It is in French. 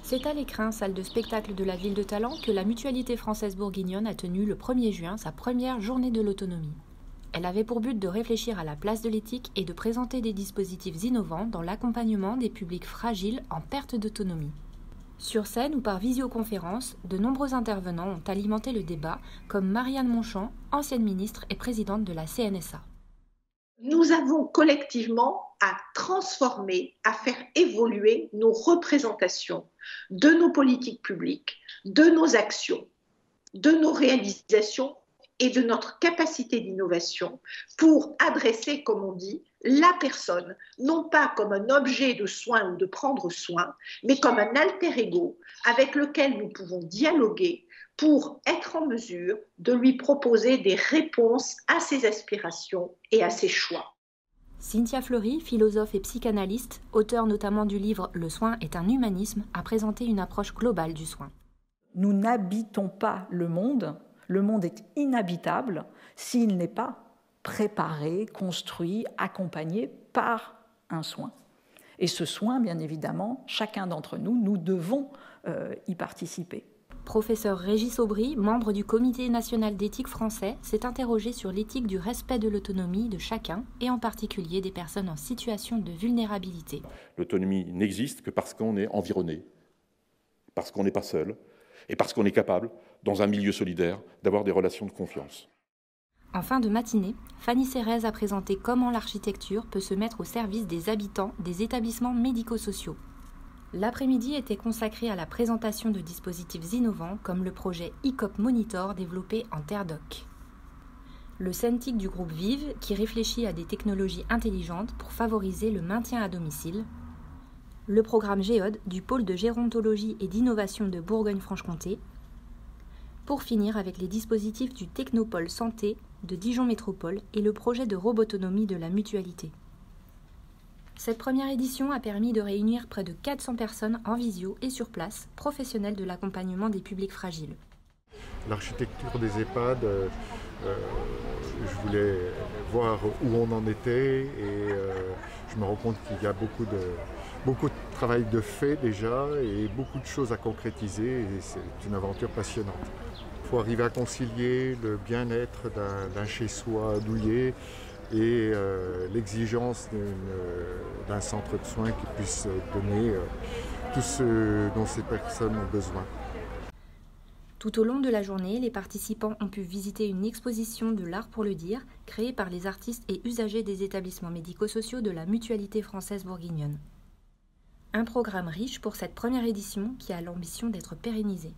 C'est à l'Écrin, salle de spectacle de la ville de Talent, que la Mutualité française bourguignonne a tenu le 1er juin sa première journée de l'autonomie. Elle avait pour but de réfléchir à la place de l'éthique et de présenter des dispositifs innovants dans l'accompagnement des publics fragiles en perte d'autonomie. Sur scène ou par visioconférence, de nombreux intervenants ont alimenté le débat, comme Marianne Monchamp, ancienne ministre et présidente de la CNSA. Nous avons collectivement à transformer, à faire évoluer nos représentations de nos politiques publiques, de nos actions, de nos réalisations et de notre capacité d'innovation pour adresser, comme on dit, la personne, non pas comme un objet de soin ou de prendre soin, mais comme un alter ego avec lequel nous pouvons dialoguer pour être en mesure de lui proposer des réponses à ses aspirations et à ses choix. Cynthia Fleury, philosophe et psychanalyste, auteure notamment du livre « Le soin est un humanisme », a présenté une approche globale du soin. Nous n'habitons pas le monde est inhabitable s'il n'est pas préparé, construit, accompagné par un soin. Et ce soin, bien évidemment, chacun d'entre nous, nous devons y participer. Professeur Régis Aubry, membre du Comité national d'éthique français, s'est interrogé sur l'éthique du respect de l'autonomie de chacun, et en particulier des personnes en situation de vulnérabilité. L'autonomie n'existe que parce qu'on est environné, parce qu'on n'est pas seul, et parce qu'on est capable, dans un milieu solidaire, d'avoir des relations de confiance. En fin de matinée, Fanny Cérez a présenté comment l'architecture peut se mettre au service des habitants des établissements médico-sociaux. L'après-midi était consacré à la présentation de dispositifs innovants comme le projet ICOP Monitor développé en Terre d'Oc. Le CENTIC du groupe Vive qui réfléchit à des technologies intelligentes pour favoriser le maintien à domicile. Le programme Géode du pôle de gérontologie et d'innovation de Bourgogne-Franche-Comté. Pour finir avec les dispositifs du Technopôle Santé de Dijon Métropole et le projet de robotonomie de la Mutualité. Cette première édition a permis de réunir près de 400 personnes en visio et sur place, professionnels de l'accompagnement des publics fragiles. L'architecture des EHPAD, je voulais voir où on en était et je me rends compte qu'il y a beaucoup de travail de fait déjà et beaucoup de choses à concrétiser et c'est une aventure passionnante. Il faut arriver à concilier le bien-être d'un chez-soi douillet et l'exigence d'un centre de soins qui puisse donner tout ce dont ces personnes ont besoin. Tout au long de la journée, les participants ont pu visiter une exposition de l'art pour le dire, créée par les artistes et usagers des établissements médico-sociaux de la Mutualité française bourguignonne. Un programme riche pour cette première édition qui a l'ambition d'être pérennisé.